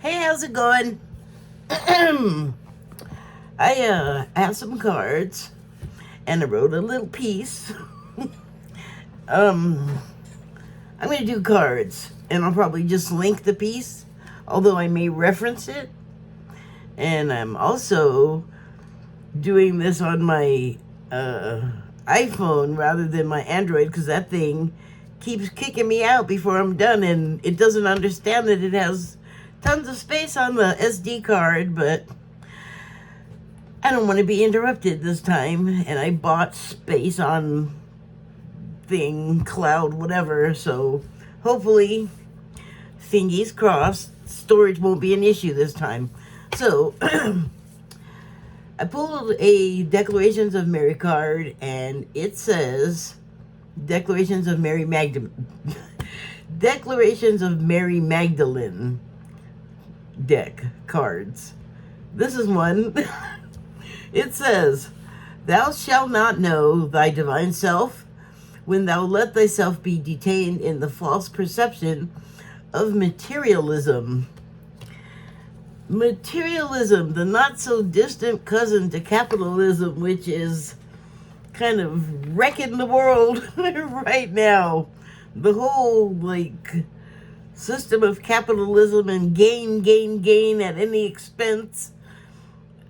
Hey, how's it going? I have some cards and I wrote a little piece. um, I'm gonna do cards and I'll probably just link the piece, although I may reference it. And I'm also doing this on my iPhone rather than my Android because that thing keeps kicking me out before I'm done, and it doesn't understand that it has tons of space on the SD card, but I don't want to be interrupted this time, and I bought space on thing, cloud, whatever, so hopefully, fingers crossed, storage won't be an issue this time. So, I pulled a Declarations of Mary card, and it says Declarations of Mary Magdalene. Declarations of Mary Magdalene deck cards. This is one. It says, "Thou shalt not know thy divine self when thou let thyself be detained in the false perception of materialism." Materialism, the not so distant cousin to capitalism, which is kind of wrecking the world right now. The whole, system of capitalism and gain at any expense,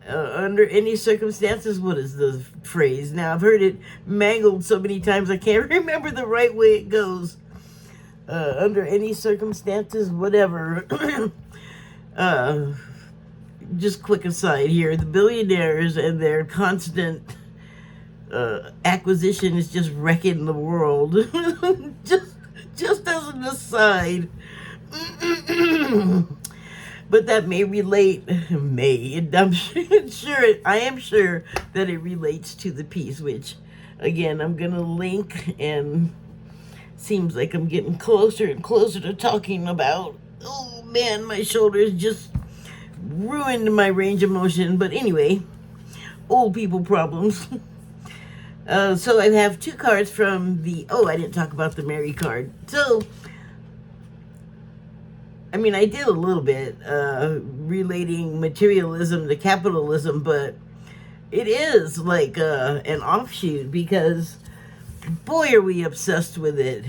under any circumstances. What is the phrase? Now, I've heard it mangled so many times I can't remember the right way it goes. Under any circumstances, whatever. Just quick aside here, the billionaires and their constant acquisition is just wrecking the world. just as an aside. But that may relate. I am sure that it relates to the piece, which, again, I'm gonna link, and seems like I'm getting closer and closer to talking about. Oh man, my shoulders just ruined my range of motion. But anyway, old people problems. So I have two cards from the. Oh, I didn't talk about the Mary card. So, I mean, I did a little bit relating materialism to capitalism, but it is like an offshoot because, boy, are we obsessed with it.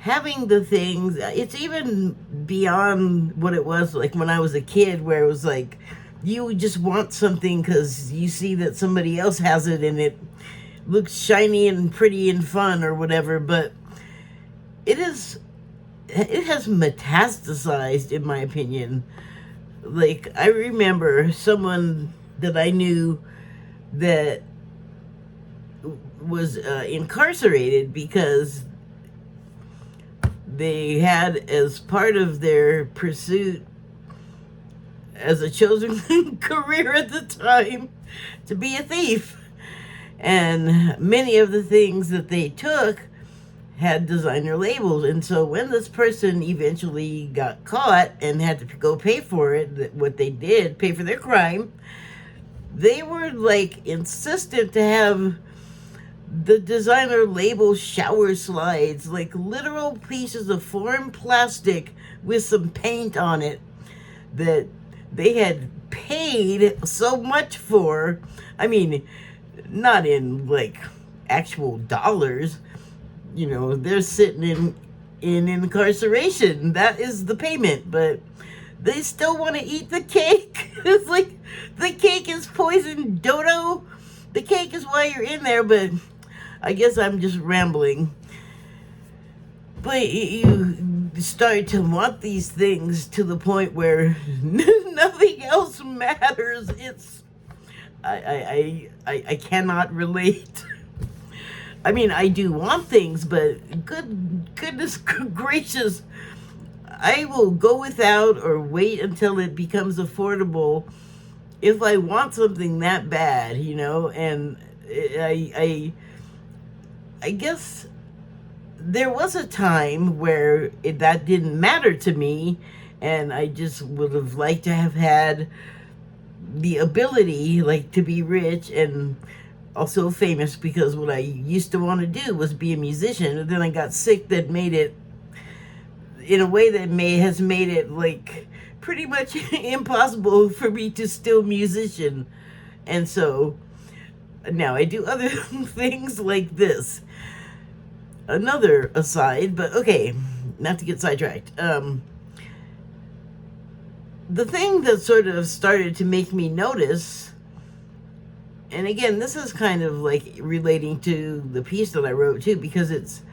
Having the things, it's even beyond what it was like when I was a kid, where it was like you just want something because you see that somebody else has it and it looks shiny and pretty and fun or whatever. But it has metastasized, in my opinion. Like, I remember someone that I knew that was incarcerated because they had, as part of their pursuit as a chosen career at the time, to be a thief. And many of the things that they took had designer labels. And so when this person eventually got caught and had to go pay for it, what they did, pay for their crime, they were like insistent to have the designer label shower slides, like literal pieces of foreign plastic with some paint on it that they had paid so much for. I mean, not in like actual dollars. You know, they're sitting in incarceration. That is the payment, but they still want to eat the cake. It's like the cake is poison dodo. The cake is why you're in there, but I guess I'm just rambling. But you start to want these things to the point where nothing else matters. It's I cannot relate. I mean, I do want things, but goodness gracious, I will go without or wait until it becomes affordable if I want something that bad, you know. And I guess there was a time where that didn't matter to me, and I just would have liked to have had the ability, like, to be rich and also famous, because what I used to want to do was be a musician, and then I got sick that made it in a way that has made it like pretty much impossible for me to still musician. And so now I do other things like this. Another aside, but okay, not to get sidetracked. The thing that sort of started to make me notice, and again, this is kind of like relating to the piece that I wrote too, because it's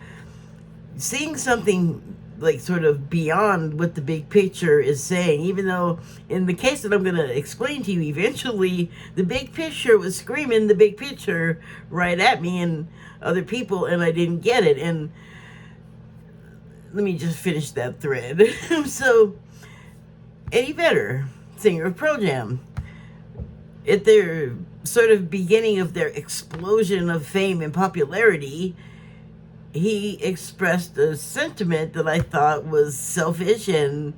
seeing something like sort of beyond what the big picture is saying, even though in the case that I'm going to explain to you eventually, the big picture was screaming the big picture right at me and other people, and I didn't get it. And let me just finish that thread. So Eddie Vedder, singer of Pearl Jam, at their sort of beginning of their explosion of fame and popularity, he expressed a sentiment that I thought was selfish and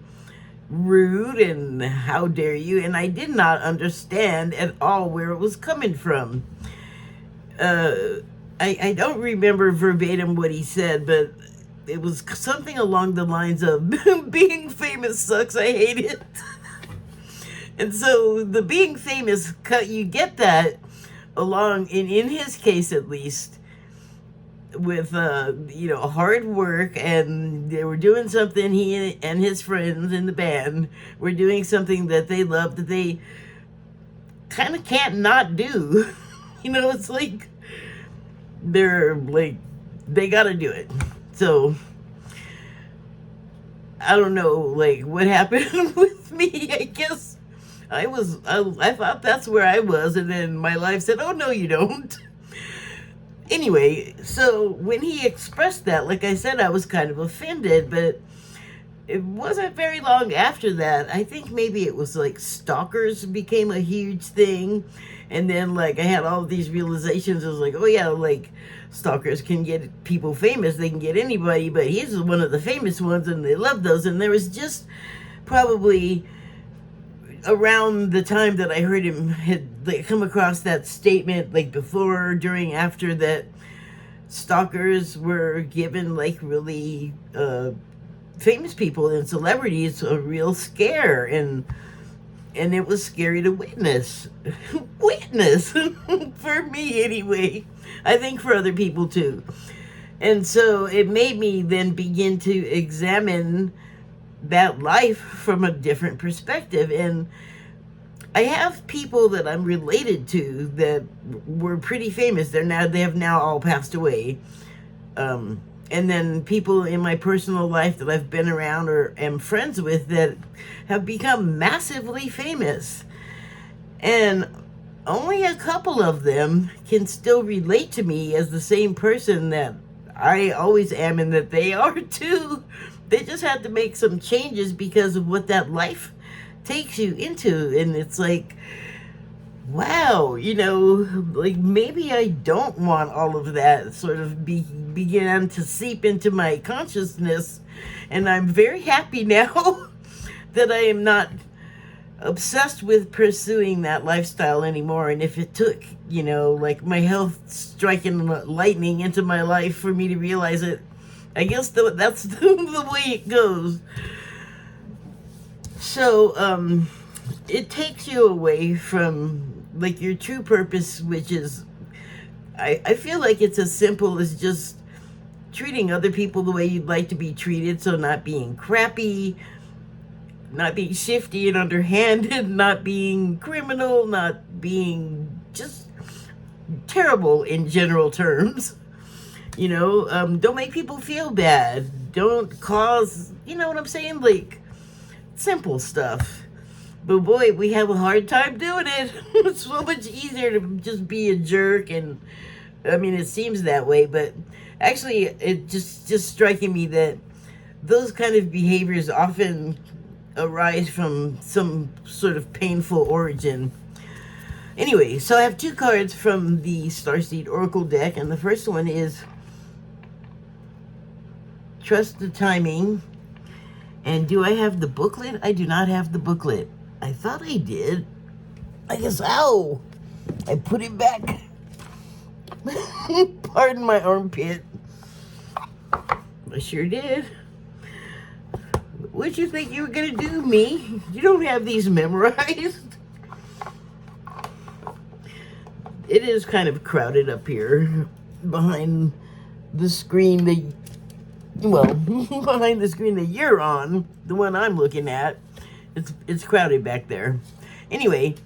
rude and how dare you, and I did not understand at all where it was coming from. I don't remember verbatim what he said, but it was something along the lines of being famous sucks, I hate it. And so the being famous cut, you get that along in his case at least, with hard work, and they were doing something, he and his friends in the band were doing something that they loved, that they kind of can't not do. It's like they gotta do it. So I don't know like what happened with me. I guess I thought that's where I was, and then my life said, oh no you don't. Anyway, so when he expressed that, like I said, I was kind of offended, but it wasn't very long after that. I think maybe it was like stalkers became a huge thing. And then like I had all of these realizations. I was like, oh yeah, like stalkers can get people famous. They can get anybody, but he's one of the famous ones and they love those. And there was just probably around the time that I heard him had like come across that statement, like before, during, after, that stalkers were given like really famous people and celebrities a real scare, and it was scary to witness for me anyway. I think for other people too. And so it made me then begin to examine that life from a different perspective. And I have people that I'm related to that were pretty famous. They have now all passed away. And then people in my personal life that I've been around or am friends with that have become massively famous. And only a couple of them can still relate to me as the same person that I always am and that they are too. They just had to make some changes because of what that life takes you into. And it's like, wow, like maybe I don't want all of that sort of began to seep into my consciousness. And I'm very happy now that I am not obsessed with pursuing that lifestyle anymore. And if it took, like my health striking lightning into my life for me to realize it, I guess that's the way it goes. So, it takes you away from like your true purpose, which is, I feel like it's as simple as just treating other people the way you'd like to be treated. So not being crappy, not being shifty and underhanded, not being criminal, not being just terrible in general terms. Don't make people feel bad. Don't cause, you know what I'm saying? Like, simple stuff. But boy, we have a hard time doing it. It's so much easier to just be a jerk, and I mean, it seems that way, but actually, it just striking me that those kind of behaviors often arise from some sort of painful origin. Anyway, so I have two cards from the Starseed Oracle deck, and the first one is Trust the Timing. And do I have the booklet? I do not have the booklet. I thought I did. I guess, ow! I put it back. Pardon my armpit. I sure did. What you think you were gonna do, me? You don't have these memorized. It is kind of crowded up here behind the screen that, well, behind the screen that you're on, the one I'm looking at. It's crowded back there. Anyway,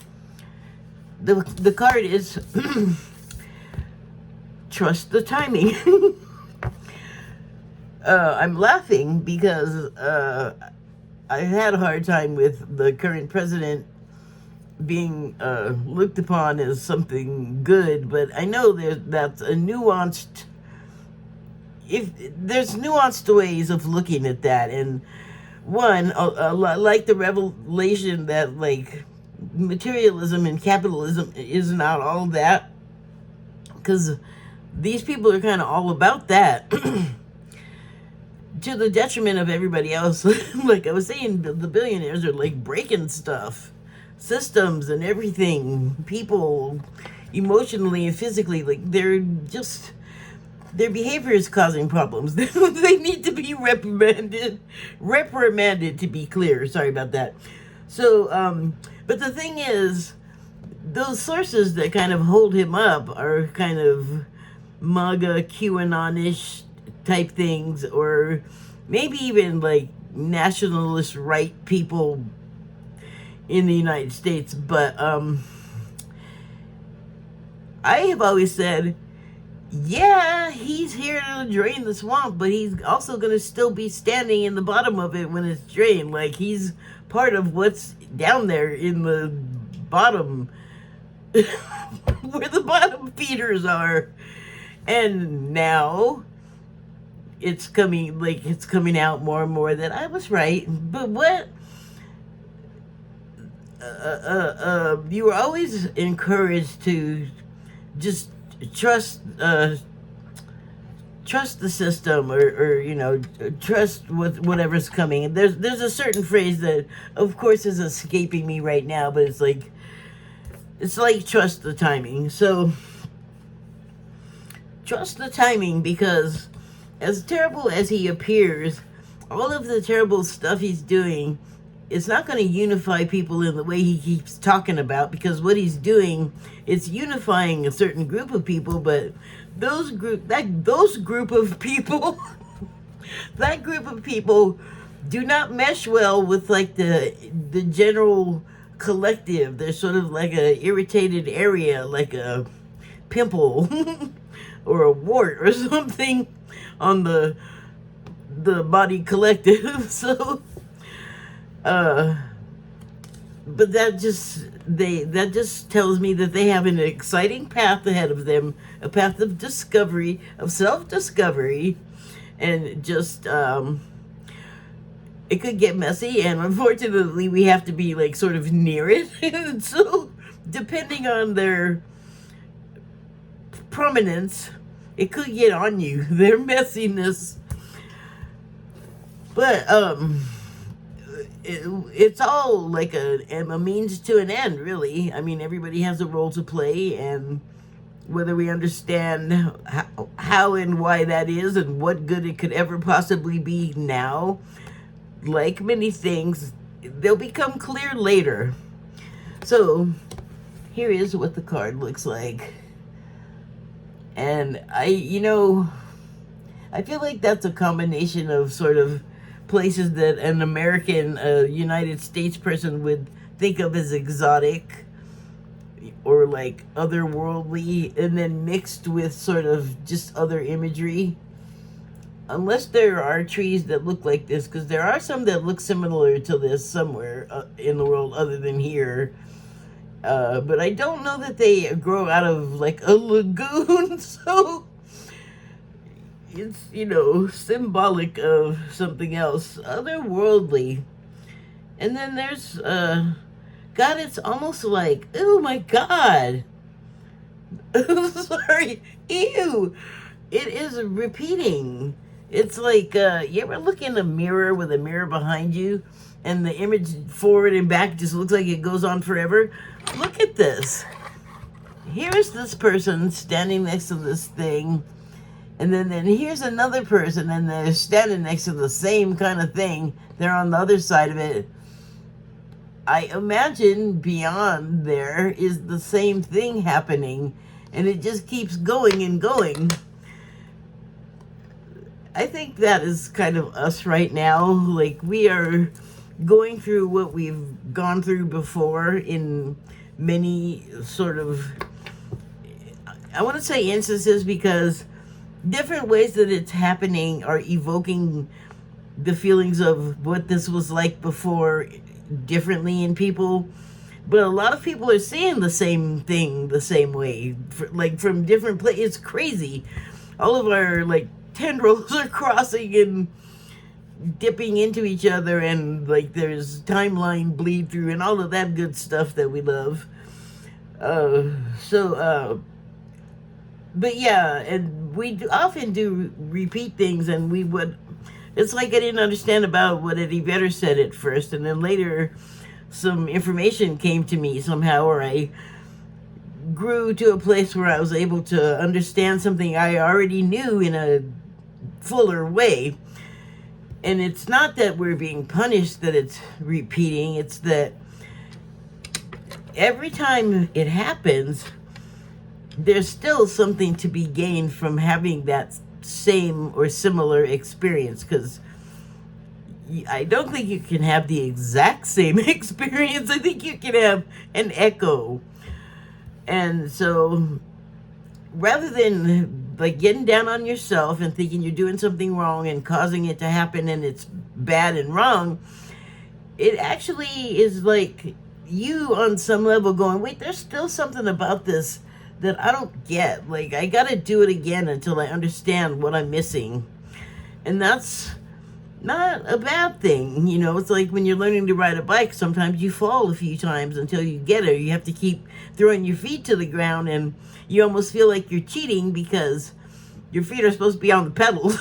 the card is trust the timing. I'm laughing because I've had a hard time with the current president being looked upon as something good, but I know that's a nuanced. If there's nuanced ways of looking at that, and one, like the revelation that like materialism and capitalism is not all that, because these people are kind of all about that. To the detriment of everybody else. Like I was saying, the billionaires are like breaking stuff, systems and everything, people emotionally and physically. Like their behavior is causing problems. They need to be reprimanded, to be clear. Sorry about that. So but the thing is, those sources that kind of hold him up are kind of MAGA, QAnon-ish type things, or maybe even like nationalist right people in the United States. But I have always said, yeah, he's here to drain the swamp, but he's also going to still be standing in the bottom of it when it's drained. Like he's part of what's down there in the bottom, where the bottom feeders are. And now it's coming out more and more that I was right. But what you were always encouraged to just trust the system, or you know, trust whatever's coming. There's a certain phrase that of course is escaping me right now, but it's like trust the timing. So trust the timing, because as terrible as he appears, all of the terrible stuff he's doing, it's not going to unify people in the way he keeps talking about, because what he's doing, it's unifying a certain group of people, but those group of people that group of people do not mesh well with like the general collective. They're sort of like a irritated area, like a pimple or a wart or something on the body collective. So but that just tells me that they have an exciting path ahead of them, a path of discovery, of self-discovery, and just it could get messy, and unfortunately we have to be like sort of near it. So depending on their prominence, it could get on you, their messiness. But it's all like a means to an end, really. I mean, everybody has a role to play, and whether we understand how and why that is, and what good it could ever possibly be now, like many things, they'll become clear later. So here is what the card looks like. And I feel like that's a combination of sort of places that an American, United States person would think of as exotic or like otherworldly, and then mixed with sort of just other imagery. Unless there are trees that look like this, because there are some that look similar to this somewhere in the world other than here. But I don't know that they grow out of like a lagoon, so it's, you know, symbolic of something else, otherworldly. And then there's, God, it's almost like, oh my God. Sorry, ew. It is repeating. It's like, you ever look in a mirror with a mirror behind you, and the image forward and back just looks like it goes on forever? Look at this. Here's this person standing next to this thing, And then here's another person, and they're standing next to the same kind of thing. They're on the other side of it. I imagine beyond there is the same thing happening, and it just keeps going and going. I think that is kind of us right now. Like, we are going through what we've gone through before in many sort of, I want to say instances, because different ways that it's happening are evoking the feelings of what this was like before differently in people. But a lot of people are seeing the same thing the same way, like from different places. It's crazy. All of our like tendrils are crossing and dipping into each other, and like there's timeline bleed through and all of that good stuff that we love. But yeah, and often do repeat things, and we would. It's like I didn't understand about what Eddie Vedder said at first, and then later some information came to me somehow, or I grew to a place where I was able to understand something I already knew in a fuller way. And it's not that we're being punished that it's repeating, it's that every time it happens, there's still something to be gained from having that same or similar experience, because I don't think you can have the exact same experience. I think you can have an echo. And so rather than like getting down on yourself and thinking you're doing something wrong and causing it to happen and it's bad and wrong, it actually is like you on some level going, wait, there's still something about this that I don't get. Like, I gotta do it again until I understand what I'm missing. And that's not a bad thing. You know, it's like when you're learning to ride a bike, sometimes you fall a few times until you get it. You have to keep throwing your feet to the ground, and you almost feel like you're cheating because your feet are supposed to be on the pedals.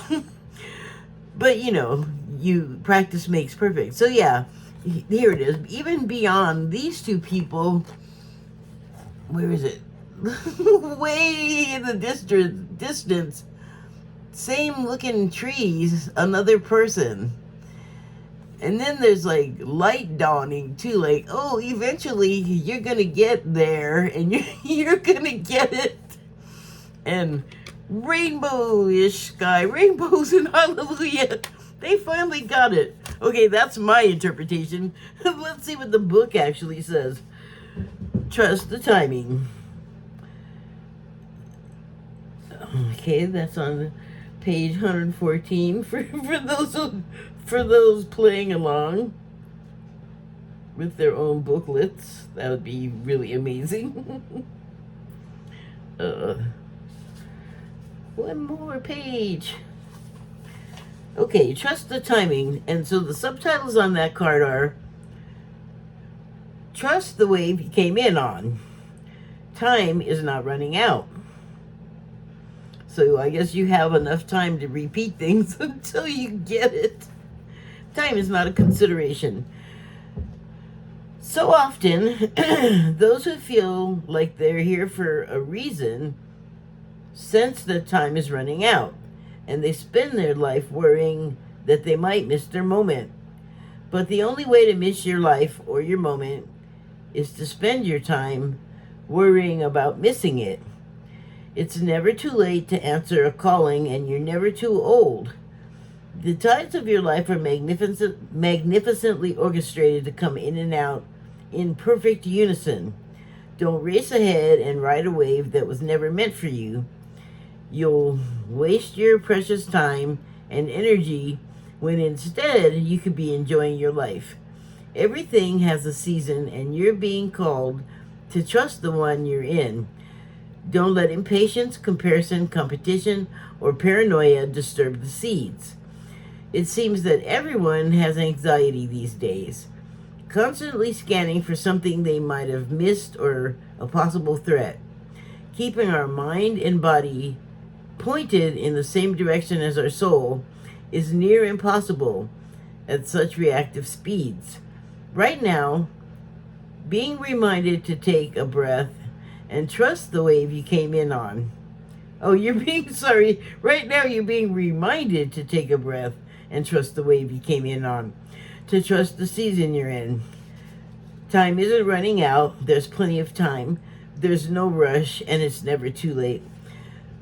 But, you know, practice makes perfect. So yeah, here it is. Even beyond these two people, where is it? Way in the distance, same looking trees, another person. And then there's like light dawning too, like, oh, eventually you're gonna get there, and you're gonna get it. And rainbow-ish sky, rainbows and hallelujah, they finally got it. Okay, that's my interpretation. Let's see what the book actually says. Trust the timing. Okay, that's on page 114 for those playing along with their own booklets. That would be really amazing. One more page. Okay, trust the timing. And so the subtitles on that card are, trust the wave you came in on. Time is not running out. So I guess you have enough time to repeat things until you get it. Time is not a consideration. So often, those who feel like they're here for a reason sense that time is running out, and they spend their life worrying that they might miss their moment. But the only way to miss your life or your moment is to spend your time worrying about missing it. It's never too late to answer a calling, and you're never too old. The tides of your life are magnificently orchestrated to come in and out in perfect unison. Don't race ahead and ride a wave that was never meant for you. You'll waste your precious time and energy when instead you could be enjoying your life. Everything has a season, and you're being called to trust the one you're in. Don't let impatience, comparison, competition, or paranoia disturb the seeds. It seems that everyone has anxiety these days, constantly scanning for something they might have missed or a possible threat. Keeping our mind and body pointed in the same direction as our soul is near impossible at such reactive speeds. Right now, being reminded to take a breath and trust the wave you came in on. Oh, you're being sorry. Right now, you're being reminded to take a breath and trust the wave you came in on, to trust the season you're in. Time isn't running out. There's plenty of time. There's no rush, and it's never too late.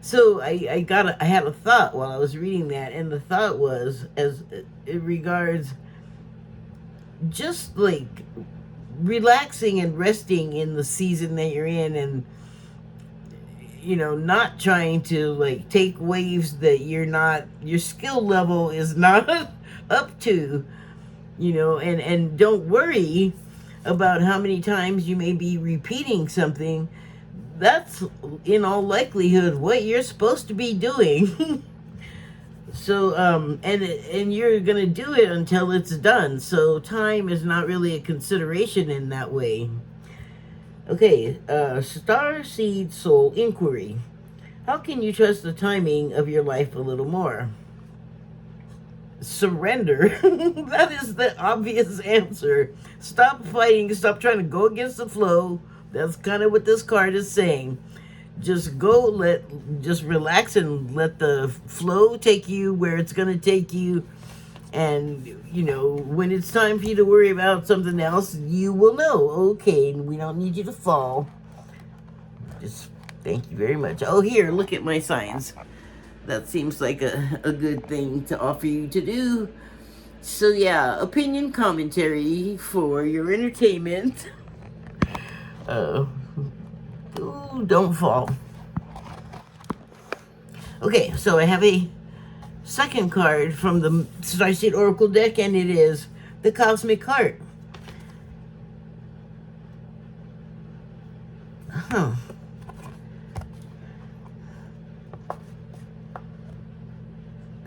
So I had a thought while I was reading that, and the thought was, as it regards just like relaxing and resting in the season that you're in, and not trying to like take waves that your skill level is not up to, and don't worry about how many times you may be repeating something. That's in all likelihood what you're supposed to be doing. So and you're gonna do it until it's done, so time is not really a consideration in that way. Okay, Star Seed Soul Inquiry. How can you trust the timing of your life a little more? Surrender. That is the obvious answer. Stop fighting. Stop trying to go against the flow. That's kind of what this card is saying. Just just relax and let the flow take you where it's going to take you. And, when it's time for you to worry about something else, you will know. Okay, we don't need you to fall. Just thank you very much. Oh, here, look at my signs. That seems like a good thing to offer you to do. So, yeah, opinion commentary for your entertainment. Ooh, don't fall. Okay, so I have a second card from the Starseed Oracle deck, and it is the Cosmic Heart. Huh.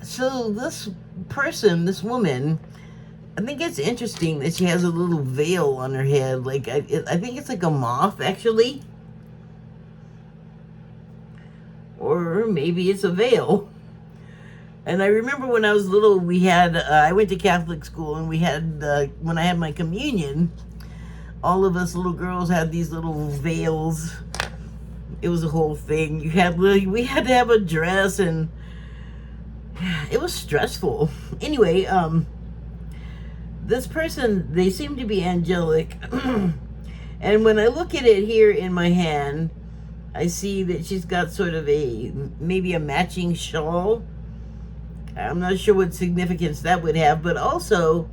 So this person, this woman, I think it's interesting that she has a little veil on her head. Like, I think it's like a moth, actually. Or maybe it's a veil. And I remember when I was little, we had, I went to Catholic school, and we had, when I had my communion, all of us little girls had these little veils. It was a whole thing. We had to have a dress, and it was stressful. Anyway, this person, they seem to be angelic. And when I look at it here in my hand, I see that she's got sort of maybe a matching shawl. I'm not sure what significance that would have, but also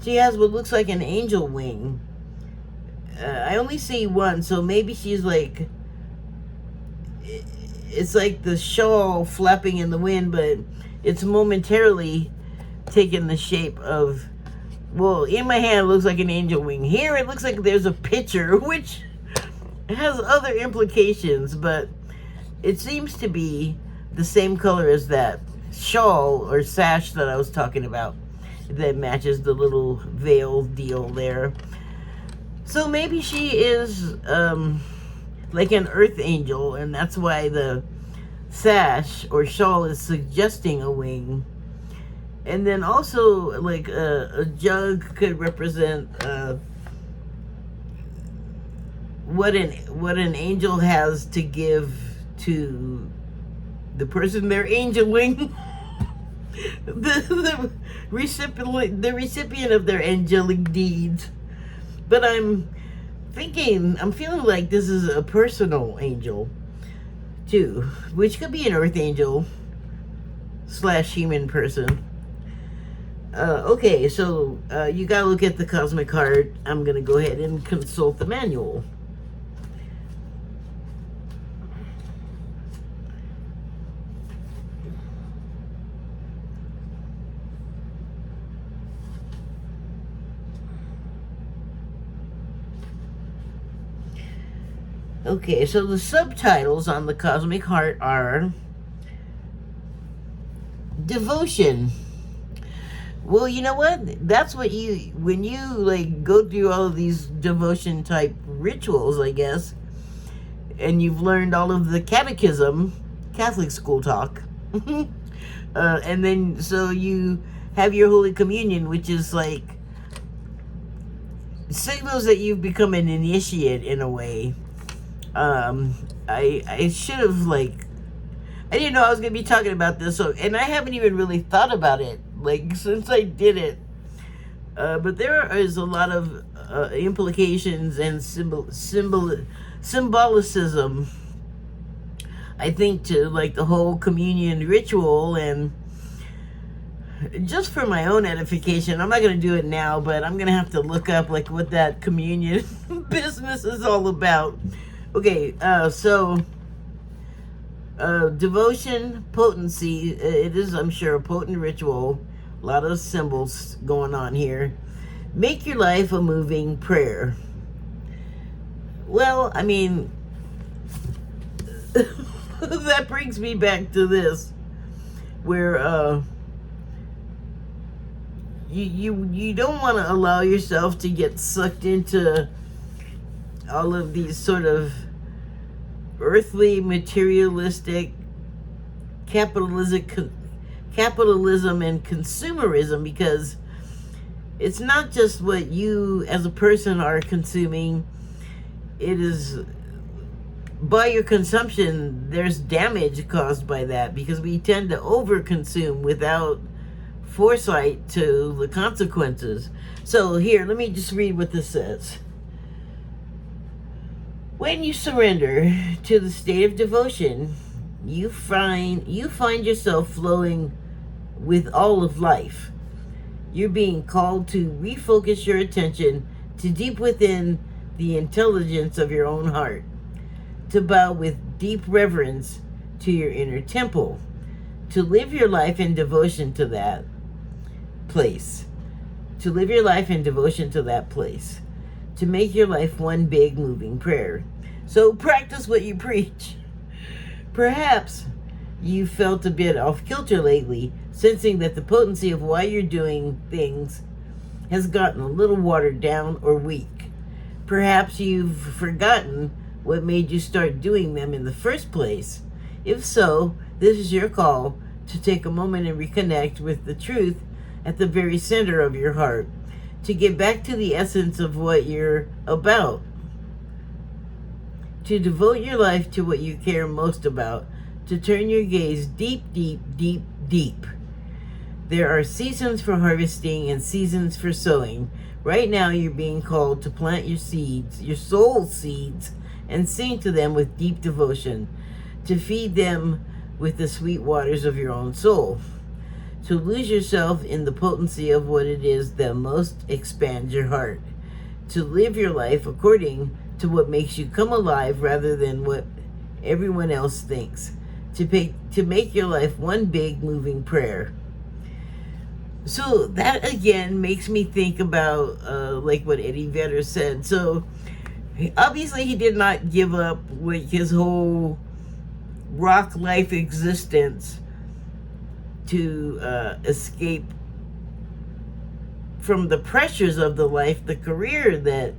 she has what looks like an angel wing. I only see one, so maybe she's like, it's like the shawl flapping in the wind, but it's momentarily taken the shape of, well, in my hand it looks like an angel wing. Here it looks like there's a picture, which has other implications, but it seems to be the same color as that shawl or sash that I was talking about that matches the little veil deal there. So maybe she is like an earth angel, and that's why the sash or shawl is suggesting a wing. And then also, like, a jug could represent what an angel has to give to the person they're angeling. the recipient of their angelic deeds. But I'm feeling like this is a personal angel too, which could be an earth angel / human person. Okay, so you gotta look at the Cosmic Heart. I'm gonna go ahead and consult the manual. Okay, so the subtitles on the Cosmic Heart are Devotion. Well, you know what? That's what when you like go through all of these devotion type rituals, I guess, and you've learned all of the catechism, Catholic school talk, and then so you have your Holy Communion, which is like signals that you've become an initiate in a way. I should have like I didn't know I was going to be talking about this, so, and I haven't even really thought about it, like, since I did it. But there is a lot of implications and symbolicism, I think, to, like, the whole communion ritual. And just for my own edification, I'm not going to do it now, but I'm going to have to look up, like, what that communion business is all about. Okay, so devotion, potency, it is, I'm sure, a potent ritual. A lot of symbols going on here. Make your life a moving prayer. Well, I mean, that brings me back to this, where you don't want to allow yourself to get sucked into all of these sort of earthly, materialistic, capitalism and consumerism, because it's not just what you as a person are consuming. It is, by your consumption, there's damage caused by that, because we tend to overconsume without foresight to the consequences. So here, let me just read what this says. When you surrender to the state of devotion, you find yourself flowing with all of life. You're being called to refocus your attention to deep within the intelligence of your own heart, to bow with deep reverence to your inner temple, to live your life in devotion to that place, to live your life in devotion to that place, to make your life one big moving prayer. So practice what you preach. Perhaps you felt a bit off kilter lately, sensing that the potency of why you're doing things has gotten a little watered down or weak. Perhaps you've forgotten what made you start doing them in the first place. If so, this is your call to take a moment and reconnect with the truth at the very center of your heart, to get back to the essence of what you're about, to devote your life to what you care most about, to turn your gaze deep, deep, deep, deep. There are seasons for harvesting and seasons for sowing. Right now, you're being called to plant your seeds, your soul seeds, and sing to them with deep devotion, to feed them with the sweet waters of your own soul, to lose yourself in the potency of what it is that most expands your heart, to live your life according to what makes you come alive rather than what everyone else thinks, to make your life one big moving prayer. So that again makes me think about like what Eddie Vedder said. So obviously he did not give up with his whole rock life existence to escape from the pressures of the life, the career that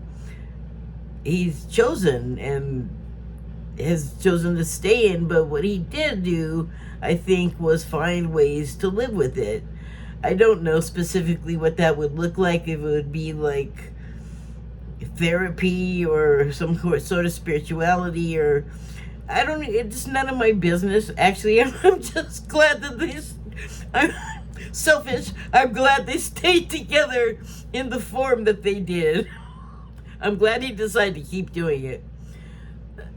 he's chosen and has chosen to stay in. But what he did do, I think, was find ways to live with it. I don't know specifically what that would look like, if it would be like therapy or some sort of spirituality, or I don't, it's none of my business. Actually, I'm just glad that I'm selfish. I'm glad they stayed together in the form that they did. I'm glad he decided to keep doing it.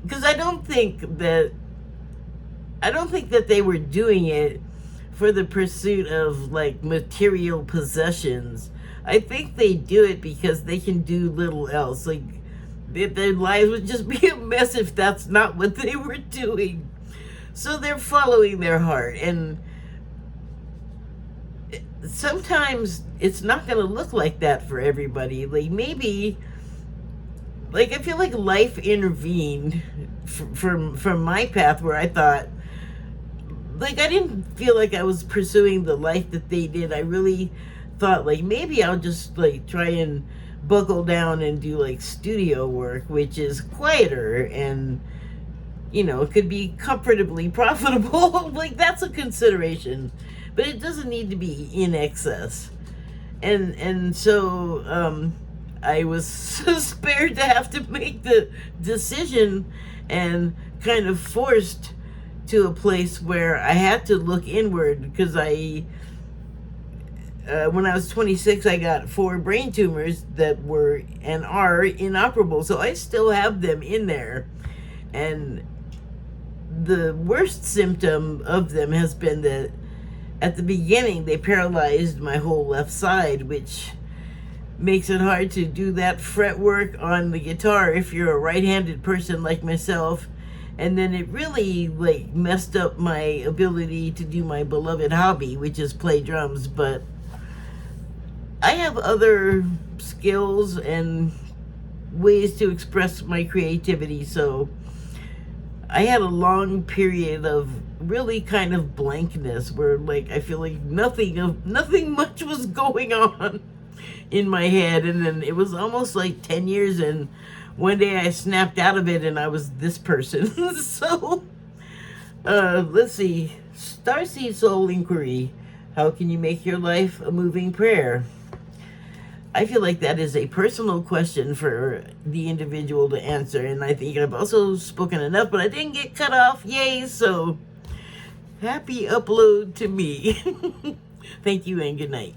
Because I don't think that they were doing it for the pursuit of like material possessions. I think they do it because they can do little else. Like their lives would just be a mess if that's not what they were doing. So they're following their heart, and sometimes it's not going to look like that for everybody. Like maybe, like I feel like life intervened from my path, where I thought, like, I didn't feel like I was pursuing the life that they did. I really thought, like, maybe I'll just like try and buckle down and do like studio work, which is quieter and, you know, it could be comfortably profitable. Like that's a consideration, but it doesn't need to be in excess. And so I was spared to have to make the decision, and kind of forced to a place where I had to look inward because when I was 26, I got 4 brain tumors that were and are inoperable. So I still have them in there. And the worst symptom of them has been that at the beginning, they paralyzed my whole left side, which makes it hard to do that fret work on the guitar if you're a right-handed person like myself. And then it really like messed up my ability to do my beloved hobby, which is play drums. But I have other skills and ways to express my creativity, so I had a long period of really kind of blankness where like I feel like nothing much was going on in my head, and then it was almost like 10 years, and one day I snapped out of it and I was this person. So let's see. Starseed Soul Inquiry: how can you make your life a moving prayer? I feel like that is a personal question for the individual to answer, and I think I've also spoken enough, but I didn't get cut off. Yay! So happy upload to me. Thank you and good night.